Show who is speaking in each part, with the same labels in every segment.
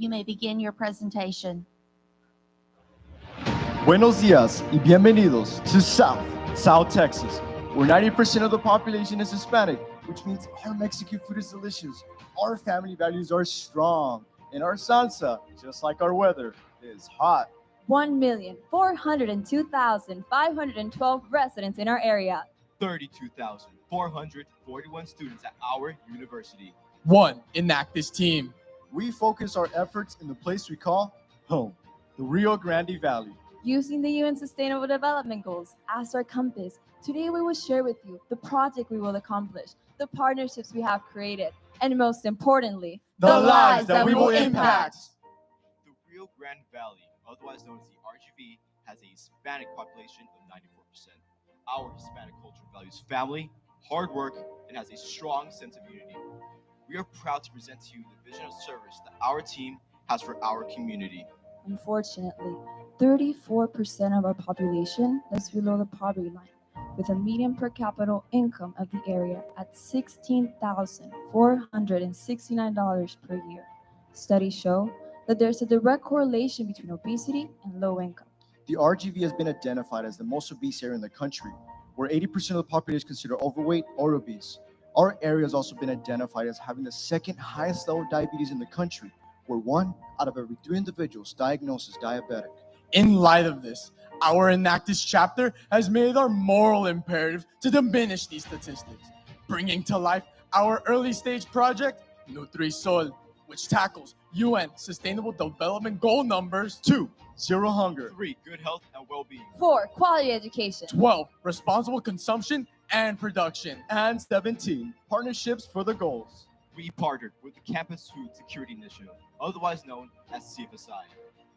Speaker 1: You may begin your presentation.
Speaker 2: Buenos días y bienvenidos to South Texas, where 90% of the population is Hispanic, which means our Mexican food is delicious, our family values are strong, and our salsa, just like our weather, is hot.
Speaker 3: 1,402,512 residents in our area.
Speaker 4: 32,441 students at our university.
Speaker 5: One Enactus team.
Speaker 2: We focus our efforts in the place we call home, the Rio Grande Valley.
Speaker 3: Using the UN Sustainable Development Goals as our compass, today we will share with you the project we will accomplish, the partnerships we have created, and most importantly,
Speaker 2: the lives that we will impact.
Speaker 4: The Rio Grande Valley, otherwise known as the RGV, has a Hispanic population of 94%. Our Hispanic culture values family, hard work, and has a strong sense of unity. We are proud to present to you the vision of service that our team has for our community.
Speaker 3: Unfortunately, 34% of our population lives below the poverty line, with a median per capita income of the area at $16,469 per year. Studies show that there's a direct correlation between obesity and low income.
Speaker 2: The RGV has been identified as the most obese area in the country, where 80% of the population is considered overweight or obese. Our area has also been identified as having the second highest level of diabetes in the country, where 1 out of every 3 individuals diagnosed as diabetic.
Speaker 5: In light of this, our Enactus chapter has made our moral imperative to diminish these statistics, bringing to life our early stage project, Nutrisol, which tackles UN Sustainable Development Goal numbers
Speaker 2: 2. Zero hunger.
Speaker 4: 3. Good health and well-being.
Speaker 3: 4. Quality education.
Speaker 5: 12. Responsible consumption and production.
Speaker 2: And 17. Partnerships for the goals.
Speaker 4: We partnered with the Campus Food Security Initiative, otherwise known as CFSI.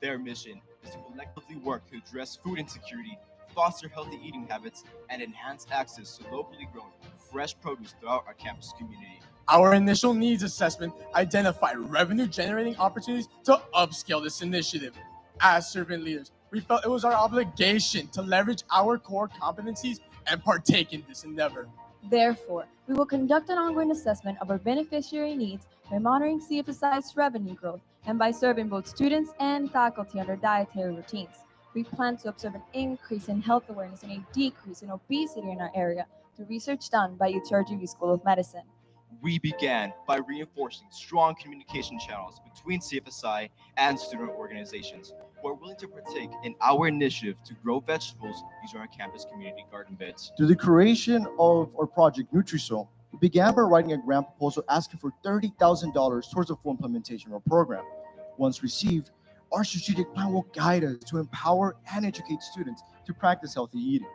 Speaker 4: Their mission is to collectively work to address food insecurity, foster healthy eating habits, and enhance access to locally grown, fresh produce throughout our campus community.
Speaker 5: Our initial needs assessment identified revenue-generating opportunities to upscale this initiative. As servant leaders, we felt it was our obligation to leverage our core competencies and partake in this endeavor.
Speaker 3: Therefore, we will conduct an ongoing assessment of our beneficiary needs by monitoring CFSI's revenue growth and by serving both students and faculty on their dietary routines. We plan to observe an increase in health awareness and a decrease in obesity in our area through research done by UTRGV School of Medicine.
Speaker 4: We began by reinforcing strong communication channels between CFSI and student organizations who are willing to partake in our initiative to grow vegetables using our campus community garden beds.
Speaker 2: Through the creation of our project Nutrisol, we began by writing a grant proposal asking for $30,000 towards the full implementation of our program. Once received, our strategic plan will guide us to empower and educate students to practice healthy eating.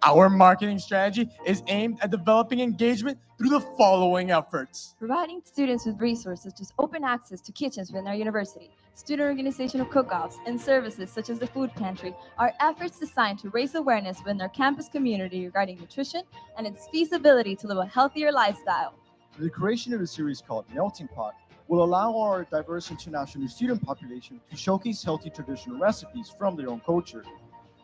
Speaker 5: Our marketing strategy is aimed at developing engagement through the following efforts.
Speaker 3: Providing students with resources such as open access to kitchens within our university, student organizational cook-offs, and services such as the food pantry are efforts designed to raise awareness within our campus community regarding nutrition and its feasibility to live a healthier lifestyle.
Speaker 2: The creation of a series called Melting Pot will allow our diverse international student population to showcase healthy traditional recipes from their own culture.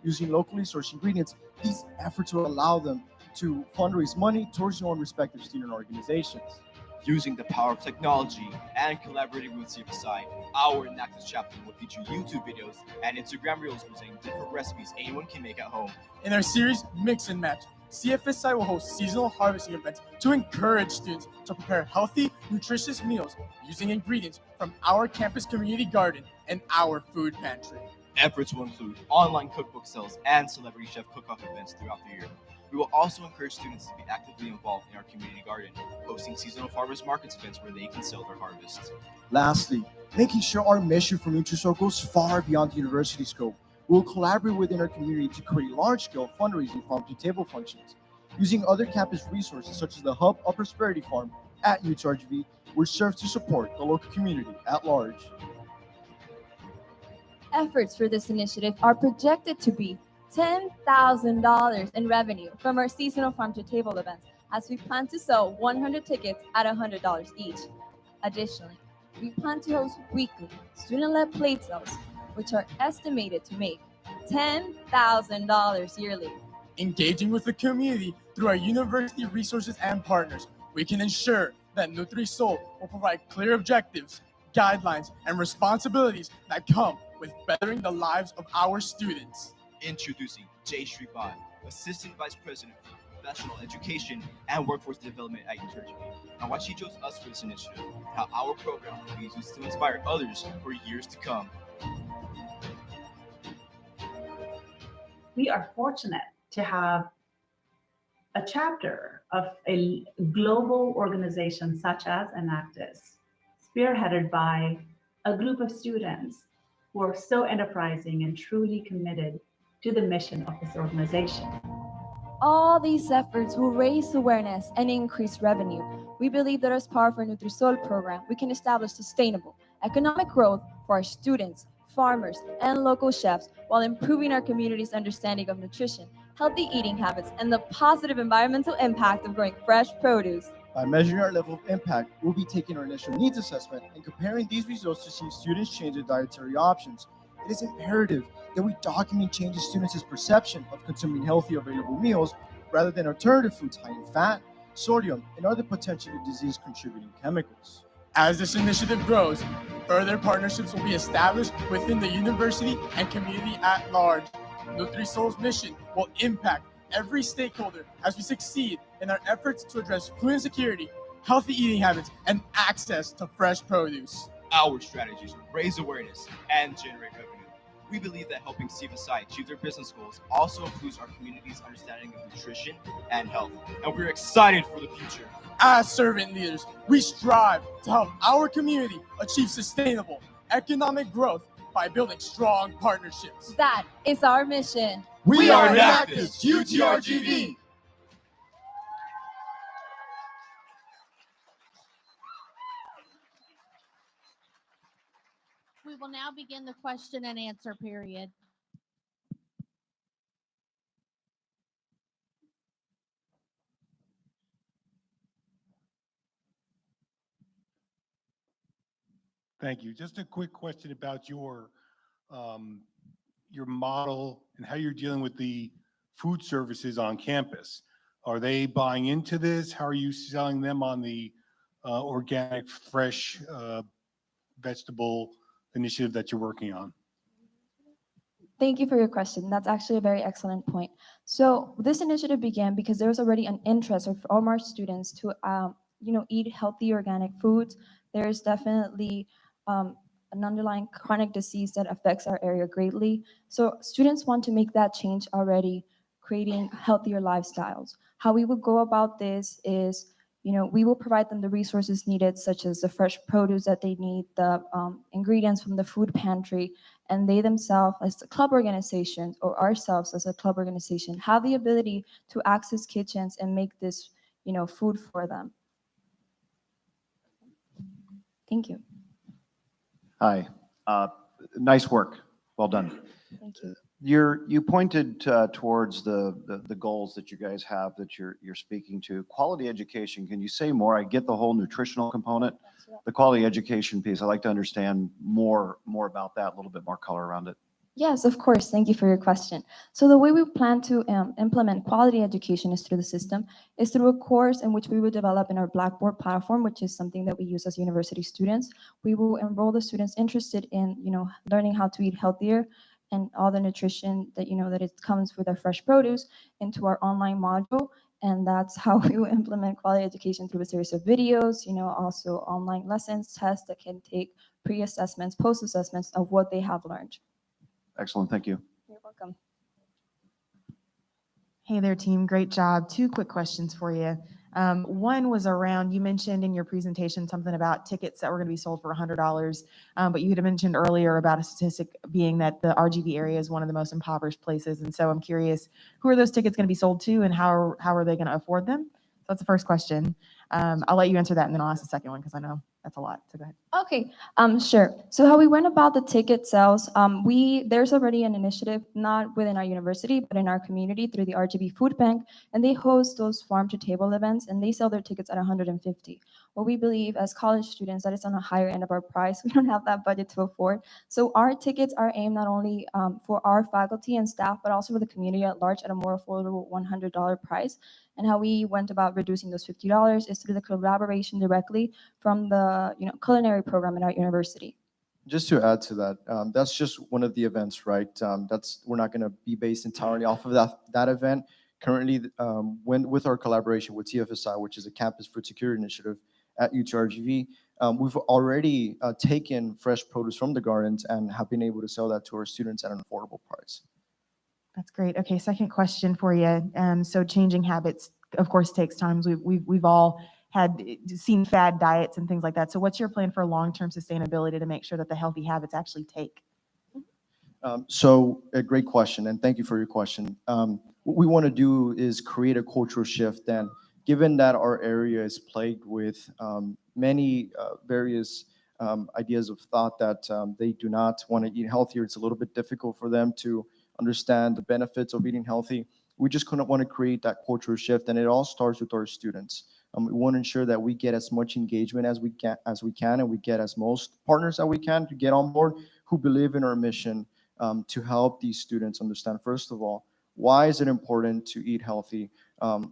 Speaker 2: Using locally sourced ingredients, these efforts will allow them to fundraise money towards their own respective student organizations.
Speaker 4: Using the power of technology and collaborating with CFSI, our Enactus chapter will feature YouTube videos and Instagram reels presenting different recipes anyone can make at home.
Speaker 5: In our series Mix and Match, CFSI will host seasonal harvesting events to encourage students to prepare healthy, nutritious meals using ingredients from our campus community garden and our food pantry.
Speaker 4: Efforts will include online cookbook sales and celebrity chef cook-off events throughout the year. We will also encourage students to be actively involved in our community garden, hosting seasonal farmers markets events where they can sell their harvests.
Speaker 2: Lastly, making sure our mission for Nutrisol goes far beyond the university scope. We will collaborate within our community to create large-scale fundraising farm-to-table functions. Using other campus resources such as the Hub of Prosperity Farm at UTRGV, which serves to support the local community at large.
Speaker 3: Efforts for this initiative are projected to be $10,000 in revenue from our seasonal farm-to-table events, as we plan to sell 100 tickets at $100 each. Additionally, we plan to host weekly student-led plate sales, which are estimated to make $10,000 yearly.
Speaker 5: Engaging with the community through our university resources and partners, we can ensure that Nutrisol will provide clear objectives, guidelines, and responsibilities that come with bettering the lives of our students.
Speaker 4: Introducing Jay Srivan, Assistant Vice President for Professional Education and Workforce Development at UTRGV, and why she chose us for this initiative, how our program will be used to inspire others for years to come.
Speaker 6: We are fortunate to have a chapter of a global organization such as Enactus, spearheaded by a group of students who are so enterprising and truly committed to the mission of this organization.
Speaker 3: All these efforts will raise awareness and increase revenue. We believe that as part of our Nutrisol program, we can establish sustainable economic growth for our students, farmers, and local chefs while improving our community's understanding of nutrition, healthy eating habits, and the positive environmental impact of growing fresh produce.
Speaker 2: By measuring our level of impact, we'll be taking our initial needs assessment and comparing these results to see if students change their dietary options. It is imperative that we document changes students' perception of consuming healthy available meals rather than alternative foods high in fat, sodium, and other potentially disease-contributing chemicals.
Speaker 5: As this initiative grows, further partnerships will be established within the university and community at large. Nutrisol's mission will impact every stakeholder as we succeed in our efforts to address food insecurity, healthy eating habits, and access to fresh produce.
Speaker 4: Our strategies raise awareness and generate revenue. We believe that helping CFSI achieve their business goals also improves our community's understanding of nutrition and health, and we're excited for the future.
Speaker 5: As servant leaders, we strive to help our community achieve sustainable economic growth by building strong partnerships.
Speaker 3: That is our mission.
Speaker 2: We
Speaker 5: are
Speaker 2: Enactus,
Speaker 5: UTRGV.
Speaker 1: We will now begin the question and answer period.
Speaker 7: Thank you. Just a quick question about your model and how you're dealing with the food services on campus. Are they buying into this? How are you selling them on the organic, fresh vegetable initiative that you're working on?
Speaker 3: Thank you for your question. That's actually a very excellent point. So this initiative began because there was already an interest from our students to, eat healthy organic foods. There's definitely an underlying chronic disease that affects our area greatly. So students want to make that change already, creating healthier lifestyles. How we will go about this is, we will provide them the resources needed, such as the fresh produce that they need, the ingredients from the food pantry, and they themselves, as a club organization, or ourselves as a club organization, have the ability to access kitchens and make this, food for them. Thank you.
Speaker 8: Hi. Nice work. Well done.
Speaker 3: Thank you.
Speaker 8: You pointed towards the goals that you guys have that you're speaking to. Quality education. Can you say more? I get the whole nutritional component, the quality education piece. I'd like to understand more about that, a little bit more color around it.
Speaker 3: Yes, of course. Thank you for your question. So the way we plan to implement quality education is through the system, is through a course in which we will develop in our Blackboard platform, which is something that we use as university students. We will enroll the students interested in, learning how to eat healthier and all the nutrition that, that it comes with our fresh produce into our online module. And that's how we will implement quality education through a series of videos, also online lessons, tests that can take pre-assessments, post-assessments of what they have learned.
Speaker 8: Excellent. Thank you.
Speaker 3: You're welcome.
Speaker 9: Hey there, team. Great job. Two quick questions for you. One was around, you mentioned in your presentation something about tickets that were going to be sold for $100, but you had mentioned earlier about a statistic being that the RGV area is one of the most impoverished places. And so I'm curious, who are those tickets going to be sold to and how are they going to afford them? So that's the first question. I'll let you answer that and then I'll ask the second one because I know that's a lot. So go ahead.
Speaker 3: Okay, sure. So how we went about the ticket sales, there's already an initiative, not within our university, but in our community through the RGB Food Bank, and they host those farm to table events and they sell their tickets at $150. But we believe as college students that it's on a higher end of our price. We don't have that budget to afford. So our tickets are aimed not only for our faculty and staff, but also for the community at large at a more affordable $100 price. And how we went about reducing those $50 is through the collaboration directly from the culinary program at our university.
Speaker 2: Just to add to that, that's just one of the events, right? We're not going to be based entirely off of that event. Currently, with our collaboration with TFSI, which is a Campus Food Security Initiative at UTRGV, we've already taken fresh produce from the gardens and have been able to sell that to our students at an affordable price.
Speaker 9: That's great. Okay, second question for you. So changing habits, of course, takes time. We've all seen fad diets and things like that. So what's your plan for long-term sustainability to make sure that the healthy habits actually take?
Speaker 2: So a great question, and thank you for your question. What we want to do is create a cultural shift. And given that our area is plagued with many various ideas of thought that they do not want to eat healthier, it's a little bit difficult for them to understand the benefits of eating healthy. We just couldn't want to create that cultural shift, and it all starts with our students. We want to ensure that we get as much engagement as we can, and we get as most partners that we can to get on board who believe in our mission to help these students understand, first of all, why is it important to eat healthy?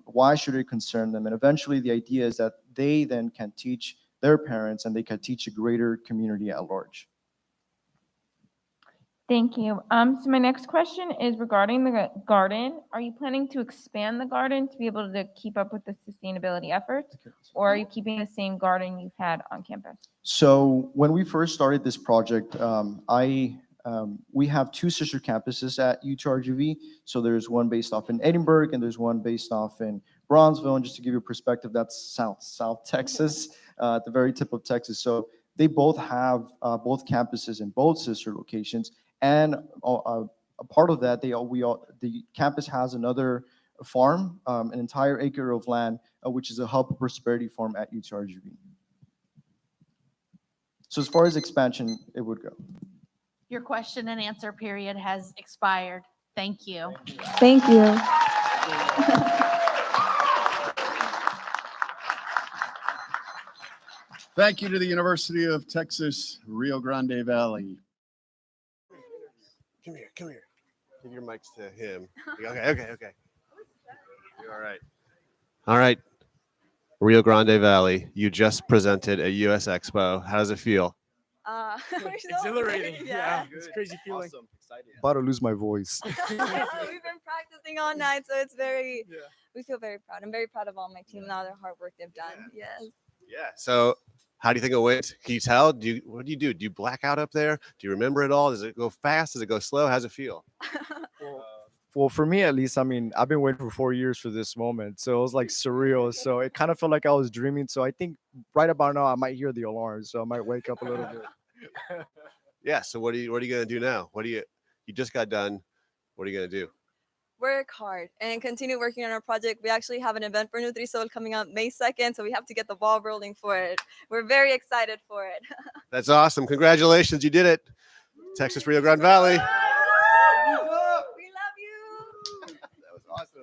Speaker 2: Why should it concern them? And eventually, the idea is that they then can teach their parents, and they can teach a greater community at large.
Speaker 10: Thank you. So my next question is regarding the garden. Are you planning to expand the garden to be able to keep up with the sustainability efforts, or are you keeping the same garden you've had on campus?
Speaker 2: So when we first started this project, we have two sister campuses at UTRGV. So there's one based off in Edinburgh, and there's one based off in Bronzeville. And just to give you a perspective, that's South Texas, at the very tip of Texas. So they both have both campuses in both sister locations. And a part of that, the campus has another farm, an entire acre of land, which is a hub prosperity farm at UTRGV. So as far as expansion, it would go.
Speaker 1: Your question and answer period has expired. Thank you.
Speaker 3: Thank you.
Speaker 11: Thank you to the University of Texas, Rio Grande Valley.
Speaker 12: Come here. Give your mics to him. Okay. You're all right. All right. Rio Grande Valley, you just presented at US Expo. How does it feel?
Speaker 13: Exhilarating. Yeah. It's a crazy feeling.
Speaker 12: Awesome. Excited.
Speaker 2: About to lose my voice.
Speaker 14: We've been practicing all night, so it's we feel very proud. I'm very proud of all my team and all the hard work they've done. Yes.
Speaker 12: Yeah. So how do you think it went? Can you tell? What do you do? Do you black out up there? Do you remember it all? Does it go fast? Does it go slow? How's it feel?
Speaker 13: Well, for me at least, I mean, I've been waiting for 4 years for this moment, so it was like surreal. So it kind of felt like I was dreaming. So I think right about now I might hear the alarm, so I might wake up a little bit.
Speaker 12: Yeah. So what are you gonna do now? You just got done? What are you gonna do?
Speaker 14: Work hard and continue working on our project. We actually have an event for Nutrisol coming up May 2nd, so we have to get the ball rolling for it. We're very excited for it.
Speaker 12: That's awesome. Congratulations. You did it. Texas Rio Grande Valley.